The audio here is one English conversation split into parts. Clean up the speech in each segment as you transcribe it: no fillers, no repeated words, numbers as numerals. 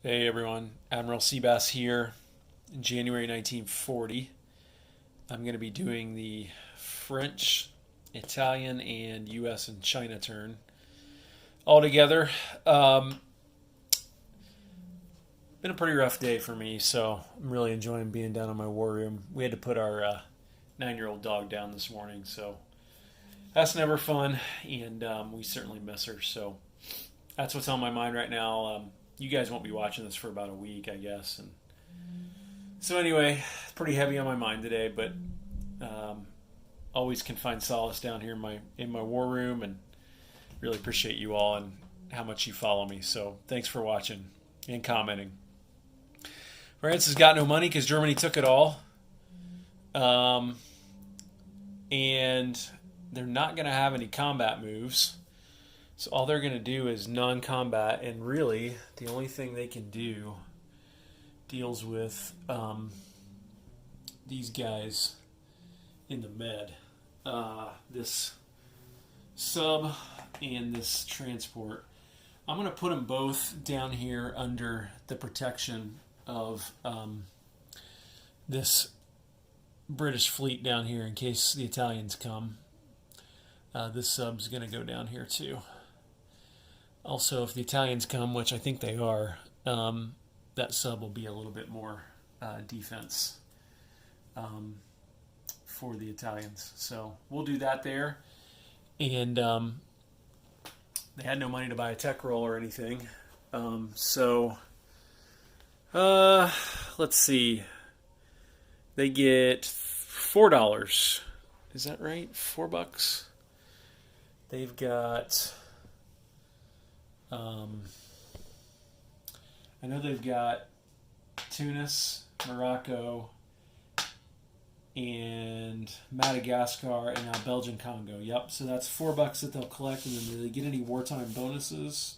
Hey everyone, Admiral Seabass here. In January 1940, I'm going to be doing the French, Italian, and U.S. and China turn all together. Been a pretty rough day for me, so I'm really enjoying being down in my war room. We had to put our 9-year-old dog down this morning, so that's never fun, and we certainly miss her. So that's what's on my mind right now. You guys won't be watching this for about a week, I guess. And so anyway, pretty heavy on my mind today, but always can find solace down here in my war room, and really appreciate you all and how much you follow me. So thanks for watching and commenting. France has got no money because Germany took it all, and they're not going to have any combat moves. So all they're going to do is non-combat, and really the only thing they can do deals with these guys in the med. This sub and this transport. I'm going to put them both down here under the protection of this British fleet down here in case the Italians come. This sub's going to go down here too. Also, if the Italians come, which I think they are, that sub will be a little bit more defense for the Italians. So we'll do that there. And they had no money to buy a tech roll or anything. Let's see. They get $4. Is that right? $4. They've got... I know they've got Tunis, Morocco, and Madagascar, and now Belgian Congo. Yep, so that's $4 that they'll collect, and then do they get any wartime bonuses?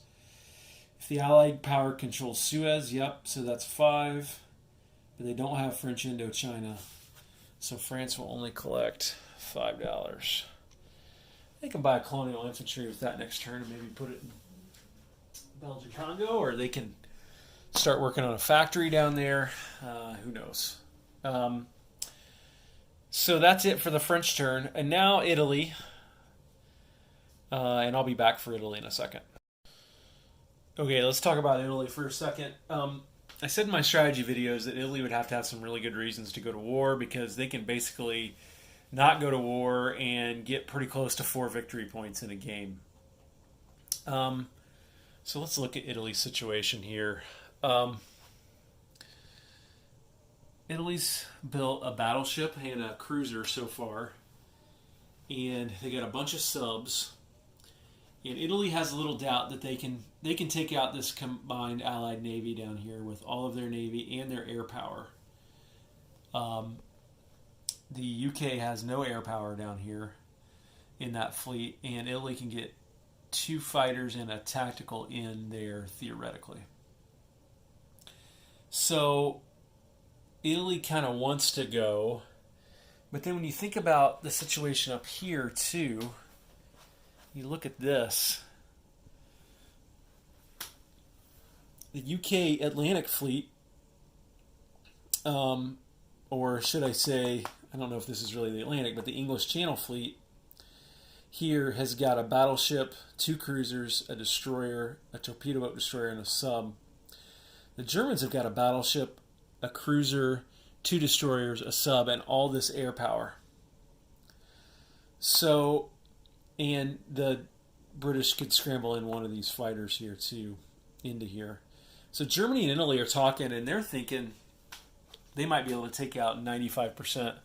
If the Allied power controls Suez, yep, so that's $5. But they don't have French Indochina, so France will only collect $5. They can buy colonial infantry with that next turn and maybe put it in Belgian Congo, or they can start working on a factory down there. Who knows? So that's it for the French turn. And now Italy. And I'll be back for Italy in a second. Okay, let's talk about Italy for a second. I said in my strategy videos that Italy would have to have some really good reasons to go to war, because they can basically not go to war and get pretty close to 4 victory points in a game. So let's look at Italy's situation here. Italy's built a battleship and a cruiser so far, and they got a bunch of subs. And Italy has a little doubt that they can take out this combined Allied navy down here with all of their navy and their air power. The UK has no air power down here in that fleet, and Italy can get 2 fighters and a tactical in there theoretically. So Italy kind of wants to go, but then when you think about the situation up here too, you look at this. The UK Atlantic Fleet, or should I say, I don't know if this is really the Atlantic, but the English Channel Fleet here has got a battleship, 2 cruisers, a destroyer, a torpedo boat destroyer, and a sub. The Germans have got a battleship, a cruiser, 2 destroyers, a sub, and all this air power. So, and the British could scramble in one of these fighters here too, into here. So Germany and Italy are talking, and they're thinking they might be able to take out 95%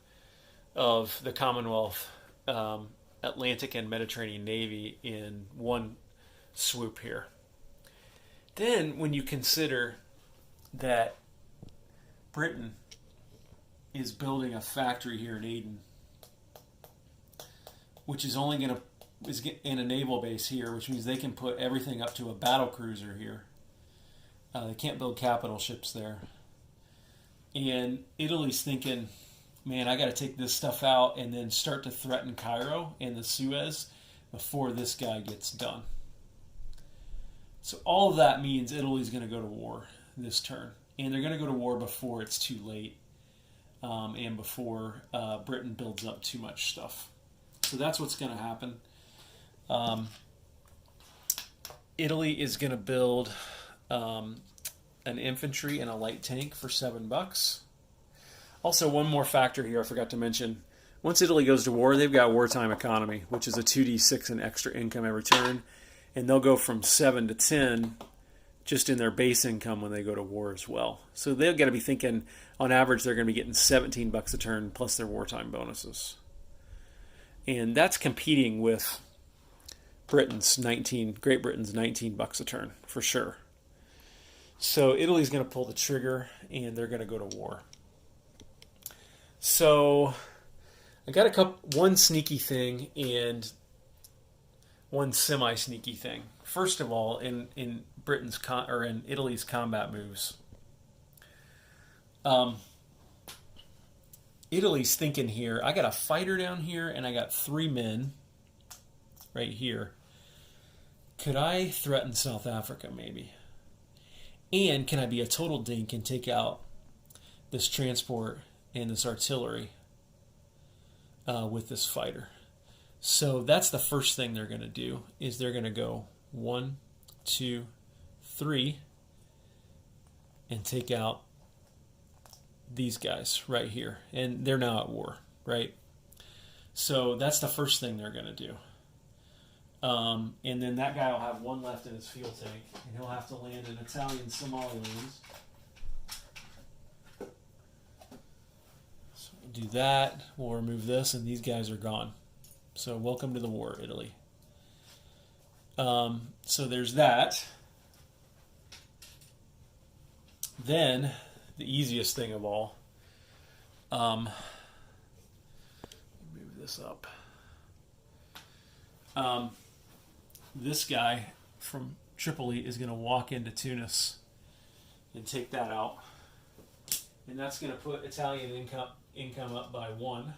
of the Commonwealth Atlantic and Mediterranean Navy in one swoop here. Then when you consider that Britain is building a factory here in Aden, which is only going to is in a naval base here, which means they can put everything up to a battle cruiser here. They can't build capital ships there. And Italy's thinking, man, I got to take this stuff out and then start to threaten Cairo and the Suez before this guy gets done. So all of that means Italy's going to go to war. this turn. And they're going to go to war before it's too late, and before Britain builds up too much stuff. So that's what's going to happen. Italy is going to build an infantry and a light tank for $7. Also, one more factor here I forgot to mention. Once Italy goes to war, they've got wartime economy, which is a 2d6 in extra income every turn. And they'll go from 7 to 10 just in their base income when they go to war as well. So they've got to be thinking, on average, they're going to be getting $17 a turn plus their wartime bonuses. And that's competing with Great Britain's $19 a turn, for sure. So Italy's going to pull the trigger, and they're going to go to war. So I got one sneaky thing and one semi-sneaky thing. First of all, in Italy's combat moves, Italy's thinking here, I got a fighter down here and I got 3 men right here. Could I threaten South Africa maybe? And can I be a total dink and take out this transport and this artillery with this fighter? So that's the first thing they're going to do, is they're going to go 1, 2, 3 and take out these guys right here. And they're now at war, right? So that's the first thing they're going to do. And then that guy will have 1 left in his field tank, and he'll have to land in Italian Somaliland. So we'll do that. We'll remove this, and these guys are gone. So welcome to the war, Italy. So there's that. Then, the easiest thing of all, move this up. This guy from Tripoli is going to walk into Tunis and take that out. And that's going to put Italian income up by 1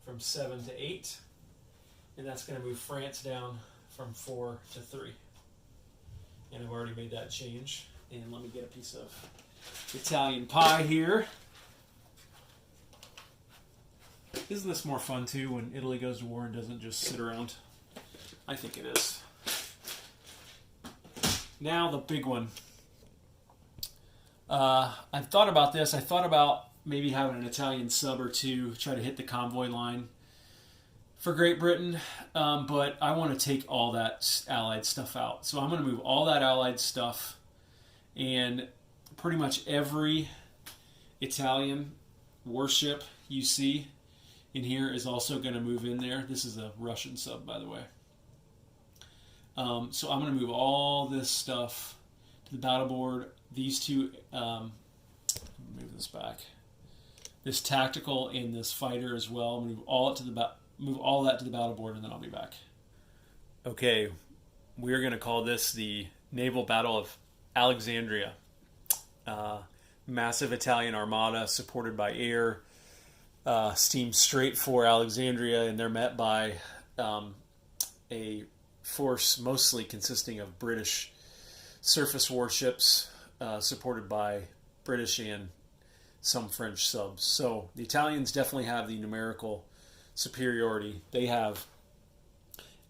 from 7 to 8. And that's going to move France down from 4 to 3. And I've already made that change. And let me get a piece of Italian pie here. Isn't this more fun too when Italy goes to war and doesn't just sit around? I think it is. Now the big one. I've thought about this. I thought about maybe having an Italian sub or two try to hit the convoy line for Great Britain, but I want to take all that Allied stuff out. So I'm going to move all that Allied stuff, and pretty much every Italian warship you see in here is also going to move in there. This is a Russian sub, by the way. So I'm going to move all this stuff to the battle board. These two, move this back. This tactical and this fighter as well. Move all that to the battle board, and then I'll be back. Okay, we're going to call this the Naval Battle of Alexandria. Massive Italian armada supported by air, steamed straight for Alexandria, and they're met by a force mostly consisting of British surface warships supported by British and some French subs. So the Italians definitely have the numerical superiority. They have,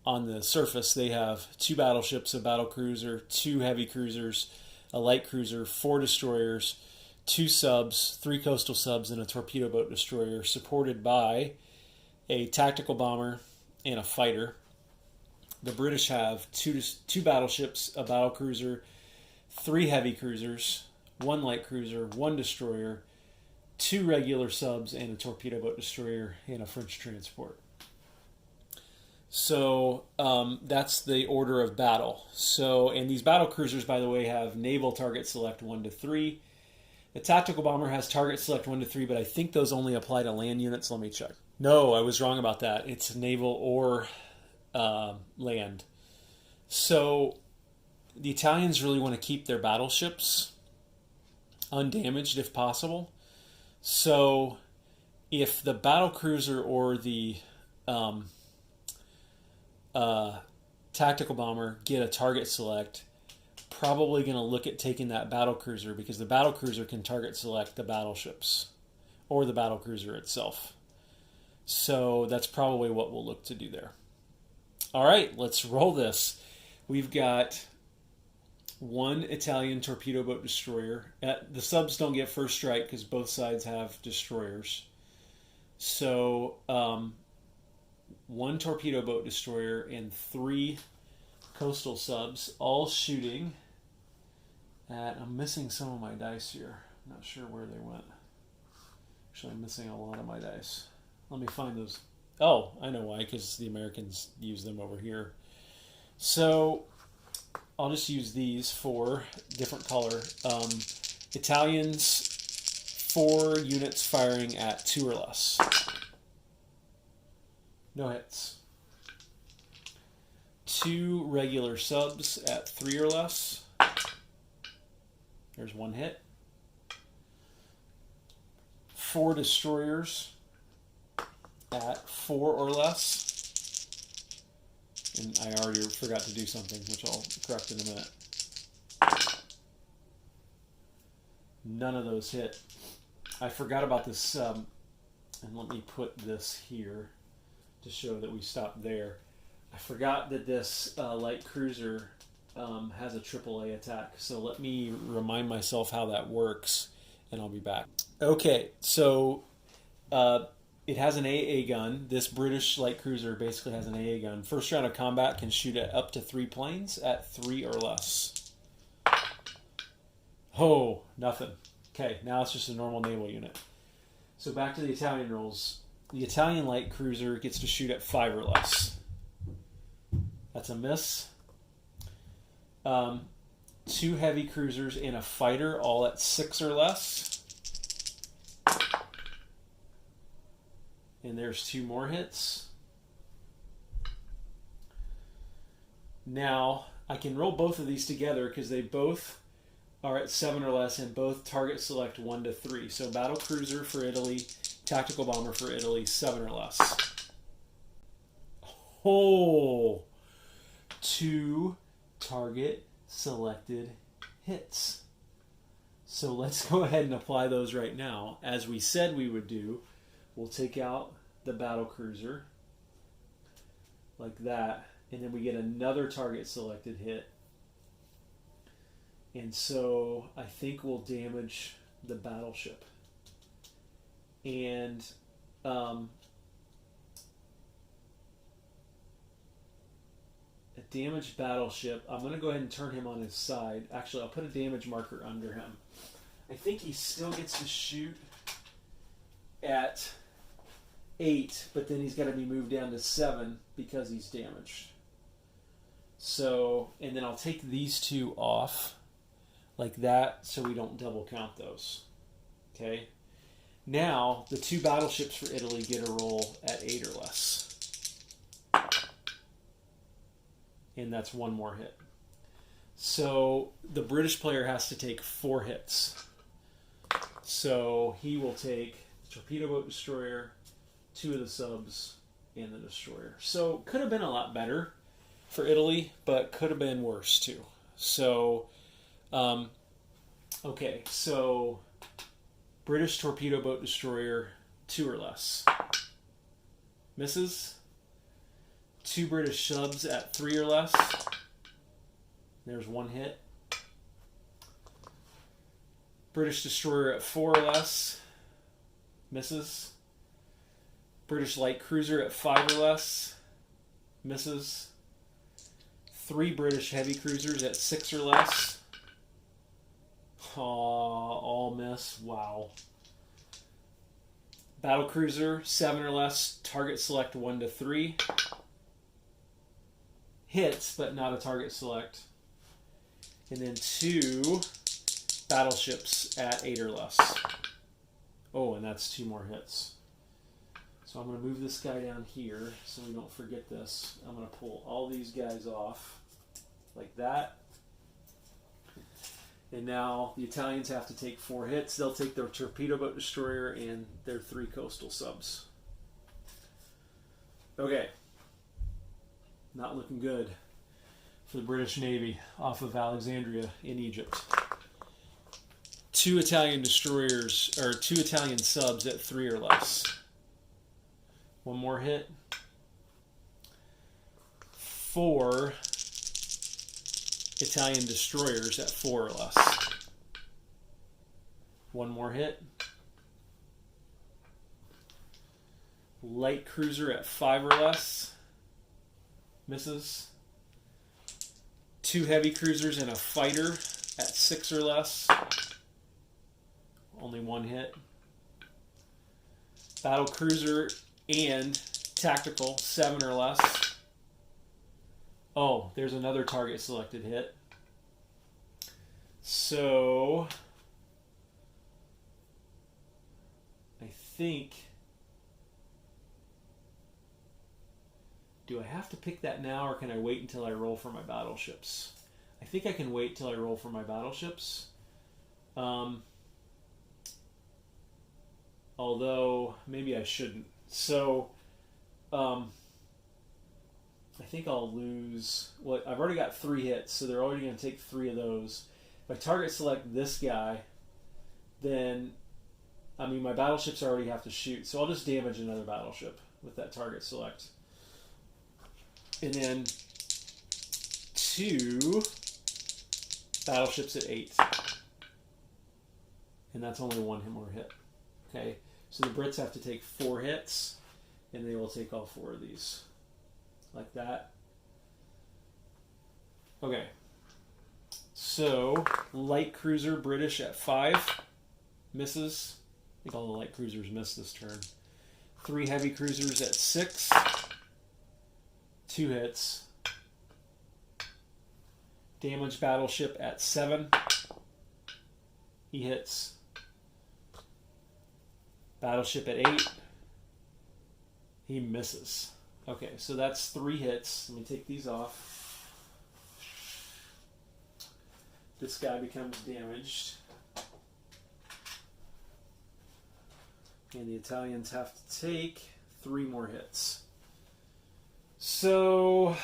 on the surface, they have 2 battleships, a battle cruiser, 2 heavy cruisers, a light cruiser, 4 destroyers, 2 subs, 3 coastal subs, and a torpedo boat destroyer, supported by a tactical bomber and a fighter. The British have 2 battleships, a battle cruiser, 3 heavy cruisers, 1 light cruiser, 1 destroyer, 2 regular subs, and a torpedo boat destroyer, and a French transport. So that's the order of battle. So, and these battle cruisers, by the way, have naval target select 1 to 3. The tactical bomber has target select 1 to 3, but I think those only apply to land units. Let me check. No, I was wrong about that. It's naval or land. So the Italians really want to keep their battleships undamaged if possible. So if the battle cruiser or the tactical bomber get a target select, probably going to look at taking that battle cruiser because the battle cruiser can target select the battleships or the battle cruiser itself. So that's probably what we'll look to do there. All right, let's roll this. We've got one Italian torpedo boat destroyer. The subs don't get first strike because both sides have destroyers. So one torpedo boat destroyer and 3 coastal subs, all shooting at... I'm missing some of my dice here. I'm not sure where they went. Actually, I'm missing a lot of my dice. Let me find those. Oh, I know why, because the Americans use them over here. So I'll just use these for different color. Italians, 4 units firing at 2 or less. No hits. 2 regular subs at 3 or less. There's 1 hit. 4 destroyers at 4 or less. And I already forgot to do something, which I'll correct in a minute. None of those hit. I forgot about this, and let me put this here to show that we stopped there. I forgot that this light cruiser has a AAA attack, so let me remind myself how that works, and I'll be back. Okay, so it has an AA gun. This British light cruiser basically has an AA gun. First round of combat can shoot at up to 3 planes at 3 or less. Oh, nothing. Okay, now it's just a normal naval unit. So back to the Italian rules. The Italian light cruiser gets to shoot at 5 or less. That's a miss. 2 heavy cruisers and a fighter, all at 6 or less. And there's 2 more hits. Now, I can roll both of these together because they both are at 7 or less and both target select 1 to 3. So battle cruiser for Italy, tactical bomber for Italy, 7 or less. Oh! 2 target selected hits. So let's go ahead and apply those right now. As we said we would do, we'll take out the battle cruiser like that, and then we get another target selected hit. And so I think we'll damage the battleship. And a damaged battleship, I'm going to go ahead and turn him on his side. Actually, I'll put a damage marker under him. I think he still gets to shoot at 8, but then he's got to be moved down to 7 because he's damaged. So, and then I'll take these 2 off like that so we don't double count those. Okay? Now, the 2 battleships for Italy get a roll at 8 or less. And that's 1 more hit. So the British player has to take 4 hits. So he will take the torpedo boat destroyer, 2 of the subs, and the destroyer. So could have been a lot better for Italy, but could have been worse too. So, okay, so British torpedo boat destroyer, 2 or less. Misses. 2 British subs at 3 or less. There's 1 hit. British destroyer at 4 or less. Misses. British light cruiser at 5 or less. Misses. 3 British heavy cruisers at 6 or less. All miss. Wow. Battle cruiser, 7 or less. Target select 1 to 3. Hits, but not a target select. And then 2 battleships at 8 or less. Oh, and that's 2 more hits. So I'm going to move this guy down here so we don't forget this. I'm going to pull all these guys off like that. And now the Italians have to take 4 hits. They'll take their torpedo boat destroyer and their 3 coastal subs. Okay. Not looking good. for the British Navy off of Alexandria in Egypt. 2 Italian destroyers, or 2 Italian subs at 3 or less. One more hit. 4 Italian destroyers at 4 or less. One more hit. Light cruiser at 5 or less. Misses. 2 heavy cruisers and a fighter at 6 or less. Only one hit. Battle cruiser and tactical, 7 or less. Oh, there's another target selected hit. So I think, do I have to pick that now, or can I wait until I roll for my battleships? I think I can wait till I roll for my battleships. Although maybe I shouldn't. So I think I'll lose. Well, I've already got 3 hits, so they're already going to take 3 of those. If I target select this guy, then I mean my battleships already have to shoot, so I'll just damage another battleship with that target select. And then 2 battleships at 8. And that's only 1 more hit. Okay, so the Brits have to take 4 hits, and they will take all 4 of these. Like that. Okay. So, light cruiser British at 5. Misses. I think all the light cruisers miss this turn. 3 heavy cruisers at 6. 2 hits. Damage battleship at 7. He hits. Battleship at 8. He misses. Okay, so that's 3 hits. Let me take these off. This guy becomes damaged. And the Italians have to take 3 more hits. So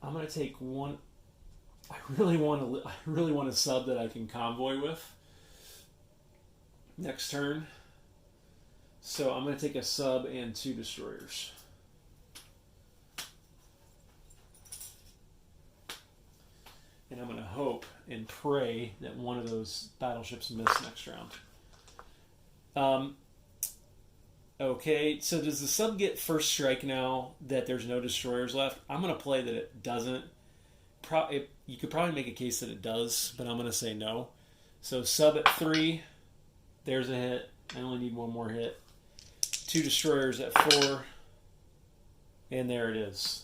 I'm going to take one. I really want a sub that I can convoy with next turn. So I'm going to take a sub and 2 destroyers. And I'm going to hope and pray that one of those battleships miss next round. Okay, so does the sub get first strike now that there's no destroyers left? I'm going to play that it doesn't. You could probably make a case that it does, but I'm going to say no. So sub at 3, there's a hit. I only need 1 more hit. 2 destroyers at 4, and there it is.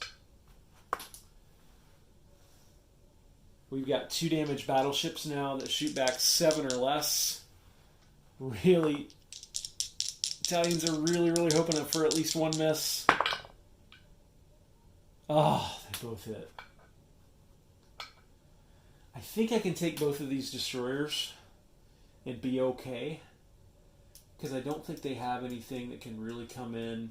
We've got 2 damaged battleships now that shoot back 7 or less. Really, Italians are really hoping for at least 1 miss. Oh, they both hit. I think I can take both of these destroyers and be okay, because I don't think they have anything that can really come in.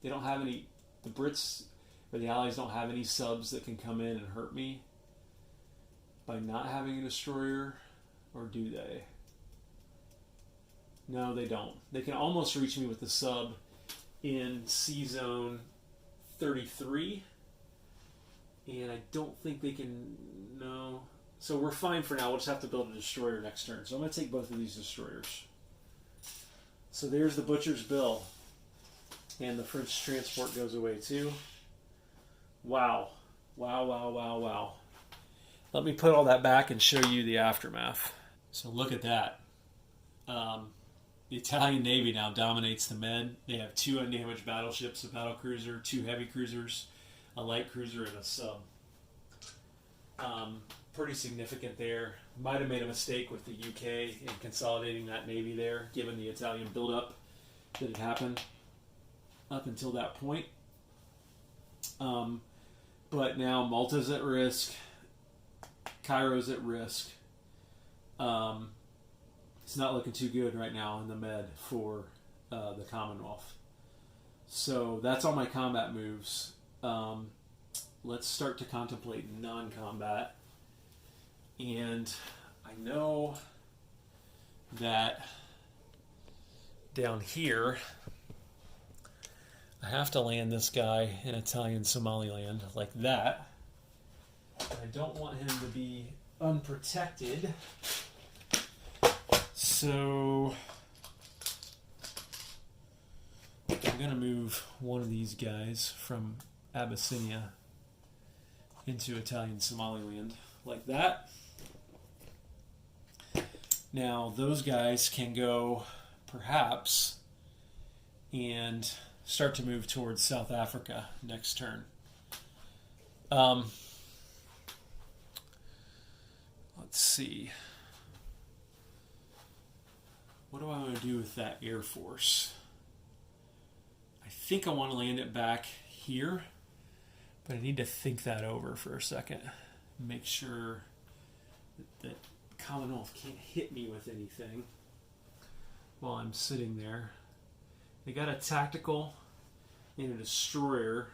They don't have any, the Brits or the Allies don't have any subs that can come in and hurt me by not having a destroyer, or do they? No, they don't. They can almost reach me with the sub in C Zone 33, and I don't think they can, no. So we're fine for now. We'll just have to build a destroyer next turn. So I'm going to take both of these destroyers. So there's the Butcher's Bill. And the French transport goes away too. Wow. Wow. Let me put all that back and show you the aftermath. So look at that. The Italian Navy now dominates the Med. They have 2 undamaged battleships, a battlecruiser, 2 heavy cruisers, a light cruiser, and a sub. Pretty significant there. Might have made a mistake with the UK in consolidating that navy there, given the Italian buildup that had happened up until that point. But now Malta's at risk. Cairo's at risk. It's not looking too good right now in the Med for the Commonwealth. So that's all my combat moves. Let's start to contemplate non-combat. And I know that down here, I have to land this guy in Italian Somaliland like that. I don't want him to be unprotected. So I'm going to move one of these guys from Abyssinia into Italian Somaliland like that. Now those guys can go perhaps and start to move towards South Africa next turn. Let's see. What do I want to do with that Air Force? I think I want to land it back here, but I need to think that over for a second. Make sure that Commonwealth can't hit me with anything while I'm sitting there. They got a tactical and a destroyer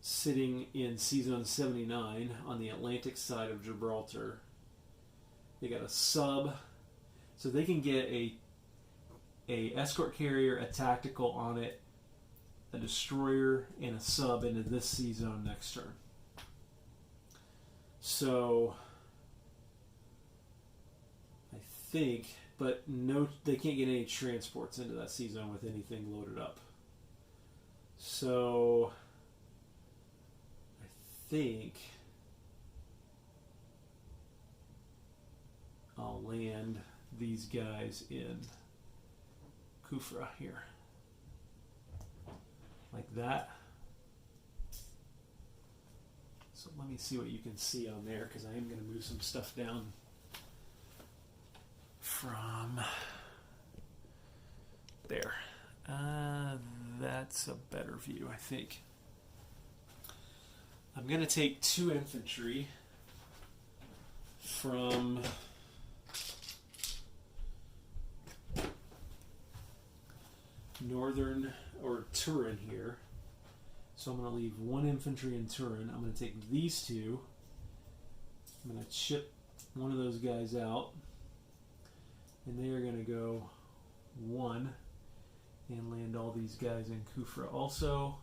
sitting in C-Zone 79 on the Atlantic side of Gibraltar. They got a sub, so they can get a escort carrier, a tactical on it, a destroyer, and a sub into this C-Zone next turn. So I think, but no, they can't get any transports into that C-Zone with anything loaded up. So I think I'll land these guys in Kufra here. Like that. So let me see what you can see on there, because I am going to move some stuff down from there. That's a better view, I think. I'm going to take 2 infantry from northern or Turin here. So I'm going to leave 1 infantry in Turin. I'm going to take these 2. I'm going to chip one of those guys out. And they are going to go 1 and land all these guys in Kufra also.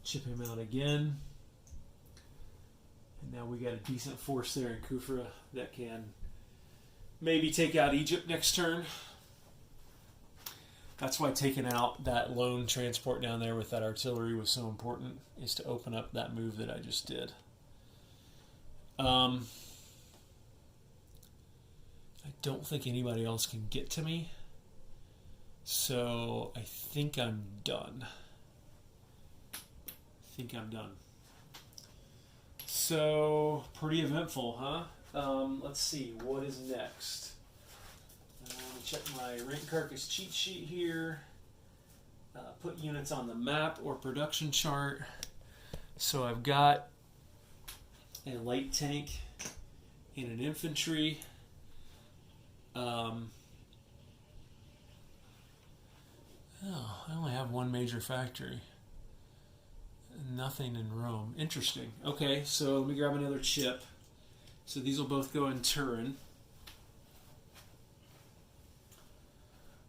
Chip him out again. And now we got a decent force there in Kufra that can maybe take out Egypt next turn. That's why taking out that lone transport down there with that artillery was so important, is to open up that move that I just did. I don't think anybody else can get to me, so I think I'm done. So, pretty eventful, huh? Let's see, what is next? Check my rank carcass cheat sheet here. Put units on the map or production chart. So I've got a light tank and an infantry. I only have 1 major factory. Nothing in Rome. Interesting. Okay, so let me grab another chip. So these will both go in Turin.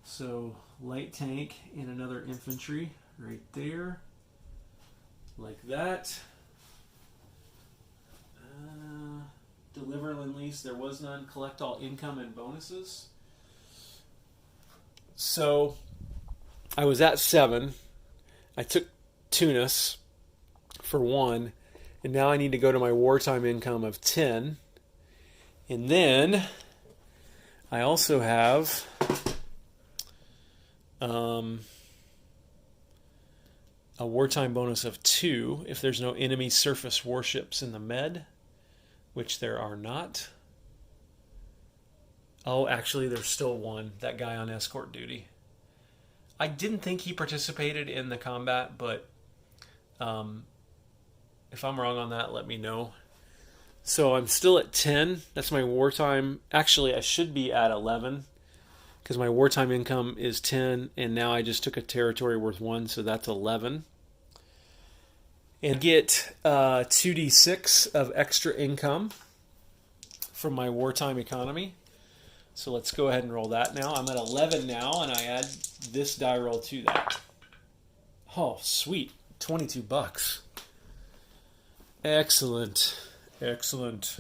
So light tank and another infantry right there, like that. Deliver and lease, there was none. Collect all income and bonuses. So I was at 7. I took Tunis for 1, and now I need to go to my wartime income of 10. And then I also have a wartime bonus of 2 if there's no enemy surface warships in the Med, which there are not. Oh, actually, there's still 1. That guy on escort duty. I didn't think he participated in the combat, but if I'm wrong on that, let me know. So I'm still at 10. That's my wartime. Actually, I should be at 11 because my wartime income is 10, and now I just took a territory worth 1, so that's 11. And get 2d6 of extra income from my wartime economy. So let's go ahead and roll that now. I'm at 11 now, and I add this die roll to that. Oh, sweet. $22. Excellent. Excellent.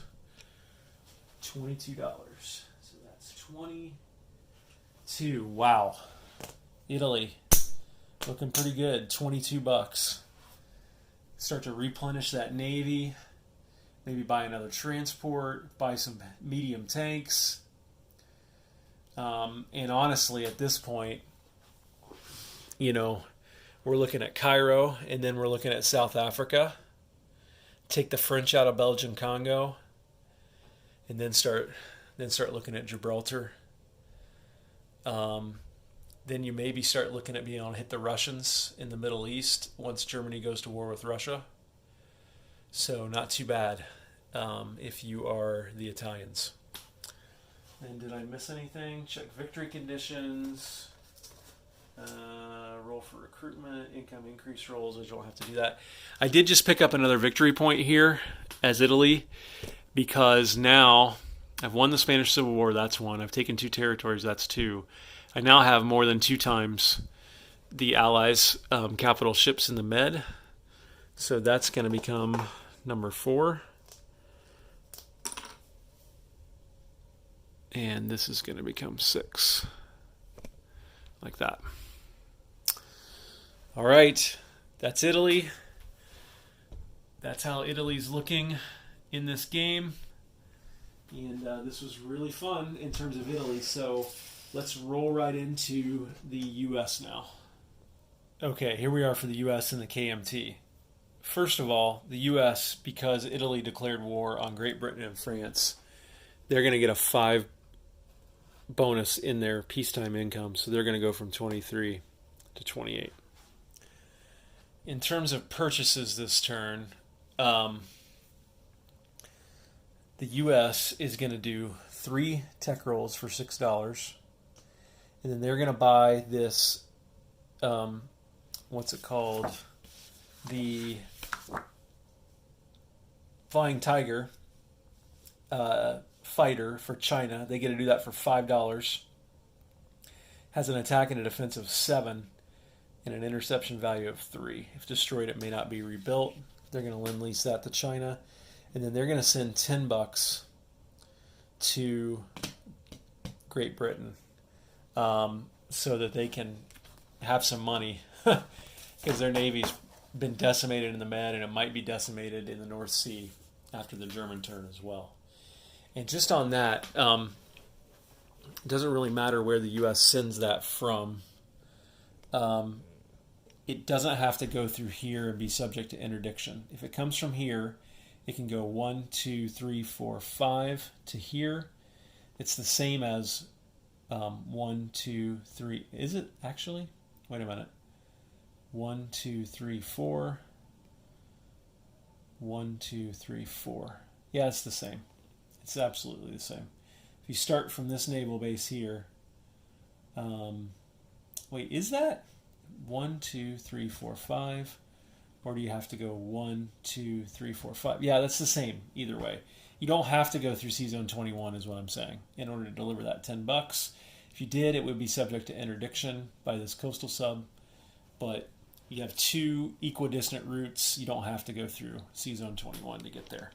$22. So that's 22. Wow. Italy. Looking pretty good. $22. Start to replenish that navy. Maybe buy another transport. Buy some medium tanks. And honestly, at this point, we're looking at Cairo, and then we're looking at South Africa. Take the French out of Belgian Congo, and then start looking at Gibraltar. Then you maybe start looking at being able to hit the Russians in the Middle East once Germany goes to war with Russia. So not too bad if you are the Italians. And did I miss anything? Check victory conditions. Roll for recruitment, income increase rolls. I don't have to do that. I did just pick up another victory point here as Italy, because now I've won the Spanish Civil War. That's 1. I've taken 2 territories. That's 2. I now have more than 2 times the Allies' capital ships in the Med. So that's going to become number 4. And this is going to become 6. Like that. All right. That's Italy. That's how Italy's looking in this game. And this was really fun in terms of Italy. So let's roll right into the U.S. now. Okay, here we are for the U.S. and the KMT. First of all, the U.S., because Italy declared war on Great Britain and France, they're going to get a 5 bonus in their peacetime income. So they're going to go from 23 to 28. In terms of purchases this turn, the U.S. is going to do 3 tech rolls for $6. And then they're going to buy this, what's it called? The Flying Tiger fighter for China. They get to do that for $5. Has an attack and a defense of 7 and an interception value of 3. If destroyed, it may not be rebuilt. They're going to lend-lease that to China. And then they're going to send $10 to Great Britain. So that they can have some money, because their Navy's been decimated in the Med, and it might be decimated in the North Sea after the German turn as well. And just on that, it doesn't really matter where the U.S. sends that from. It doesn't have to go through here and be subject to interdiction. If it comes from here, it can go 1, 2, 3, 4, 5 to here. It's the same as 1, 2, 3. Is it actually? Wait a minute. 1, 2, 3, 4. 1, 2, 3, 4. Yeah, it's the same. It's absolutely the same. If you start from this naval base here, wait, is that 1, 2, 3, 4, 5? Or do you have to go 1, 2, 3, 4, 5? Yeah, that's the same either way. You don't have to go through C-Zone 21 is what I'm saying in order to deliver that $10. If you did, it would be subject to interdiction by this coastal sub. But you have 2 equidistant routes. You don't have to go through C-Zone 21 to get there.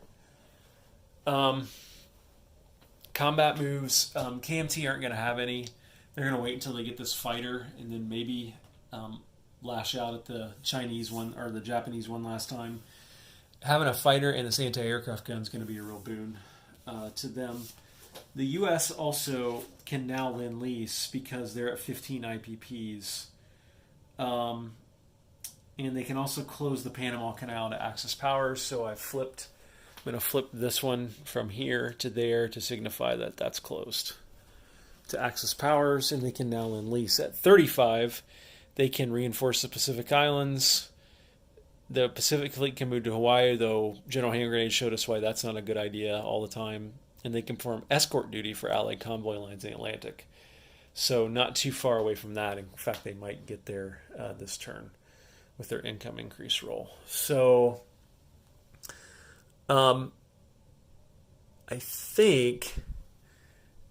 Combat moves. KMT aren't going to have any. They're going to wait until they get this fighter and then maybe lash out at the Chinese one or the Japanese one last time. Having a fighter and this anti-aircraft gun is going to be a real boon to them. The U.S. also can now lend-lease because they're at 15 IPPs. And they can also close the Panama Canal to Axis powers. So I'm going to flip this one from here to there to signify that that's closed to Axis powers. And they can now lend-lease. At 35, they can reinforce the Pacific Islands. The Pacific Fleet can move to Hawaii, though General Hand Grenade showed us why that's not a good idea all the time. And they can perform escort duty for Allied convoy lines in the Atlantic. So not too far away from that. In fact, they might get there this turn with their income increase roll. So I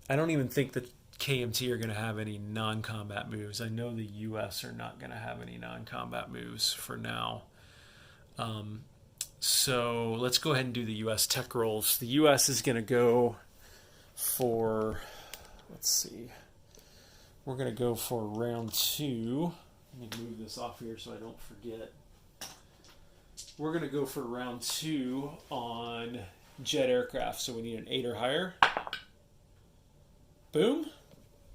don't even think that KMT are going to have any non-combat moves. I know the U.S. are not going to have any non-combat moves for now. So let's go ahead and do the U.S. tech rolls. The U.S. is going to go for, let's see, we're going to go for round 2. Let me move this off here so I don't forget. We're going to go for round 2 on jet aircraft. So we need an 8 or higher. Boom.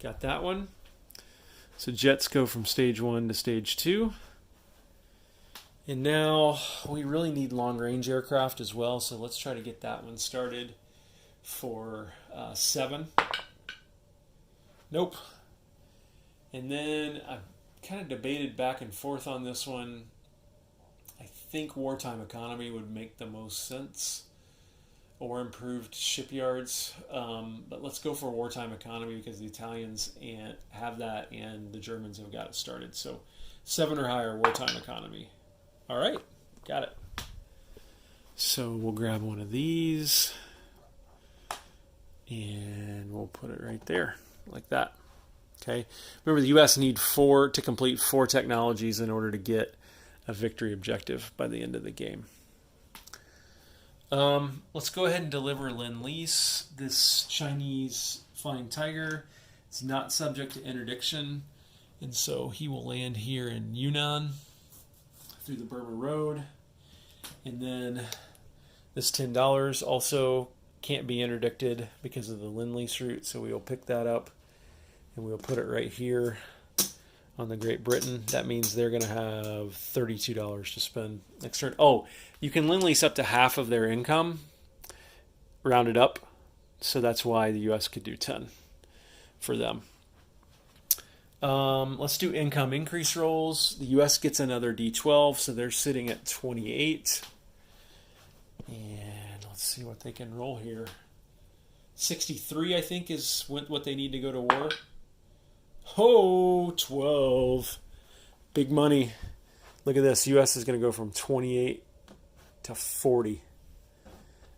Got that one. So jets go from stage 1 to stage 2. And now we really need long-range aircraft as well. So let's try to get that one started for 7. Nope. And then I kind of debated back and forth on this one. I think wartime economy would make the most sense, or improved shipyards. But let's go for wartime economy because the Italians have that and the Germans have got it started. So 7 or higher wartime economy. All right, got it. So we'll grab one of these and we'll put it right there like that. Okay. Remember, the U.S. need 4 to complete 4 technologies in order to get a victory objective by the end of the game. Let's go ahead and deliver Lend-Lease. This Chinese Flying Tiger is not subject to interdiction, and so he will land here in Yunnan through the Burma Road. And then this $10 also can't be interdicted because of the Lend-Lease route, so we will pick that up and we'll put it right here on the Great Britain. That means they're going to have $32 to spend next turn. Oh, you can Lend-Lease up to half of their income, rounded up. So that's why the U.S. could do 10 for them. Let's do income increase rolls. The U.S. gets another D12, so they're sitting at 28. And let's see what they can roll here. 63, I think, is what they need to go to war. Oh, 12. Big money. Look at this. U.S. is going to go from 28 to 40.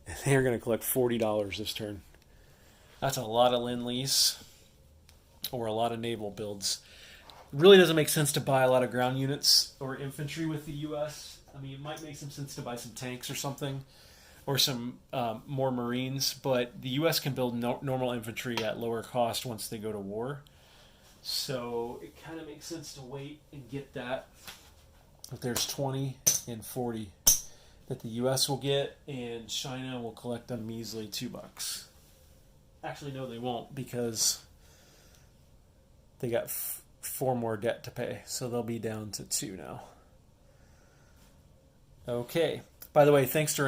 And they're going to collect $40 this turn. That's a lot of Lend-Lease or a lot of naval builds. It really doesn't make sense to buy a lot of ground units or infantry with the U.S. I mean, it might make some sense to buy some tanks or something, or some more Marines, but the U.S. can build normal infantry at lower cost once they go to war. So it kind of makes sense to wait and get that. But there's 20 and 40 that the U.S. will get, and China will collect a measly $2. Actually, no, they won't, because they got 4 more debt to pay, so they'll be down to 2 now. Okay. By the way, thanks to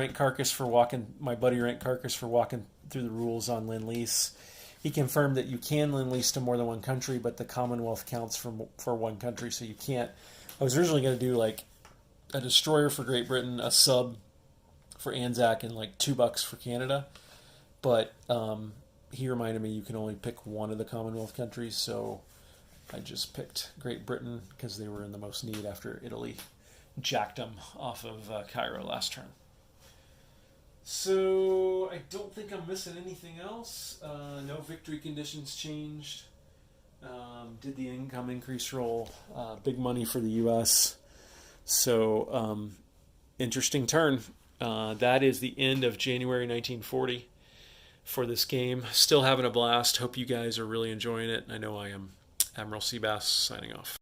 my buddy Rank Carcass for walking through the rules on Lend-Lease. He confirmed that you can Lend-Lease to more than one country, but the Commonwealth counts for one country, so you can't. I was originally going to do like a destroyer for Great Britain, a sub for Anzac, and like $2 for Canada. But he reminded me you can only pick one of the Commonwealth countries, so I just picked Great Britain because they were in the most need after Italy jacked them off of Cairo last turn. So I don't think I'm missing anything else. No victory conditions changed. Did the income increase roll. Big money for the U.S. So interesting turn. That is the end of January 1940 for this game. Still having a blast. Hope you guys are really enjoying it. I know I am. Admiral Seabass signing off.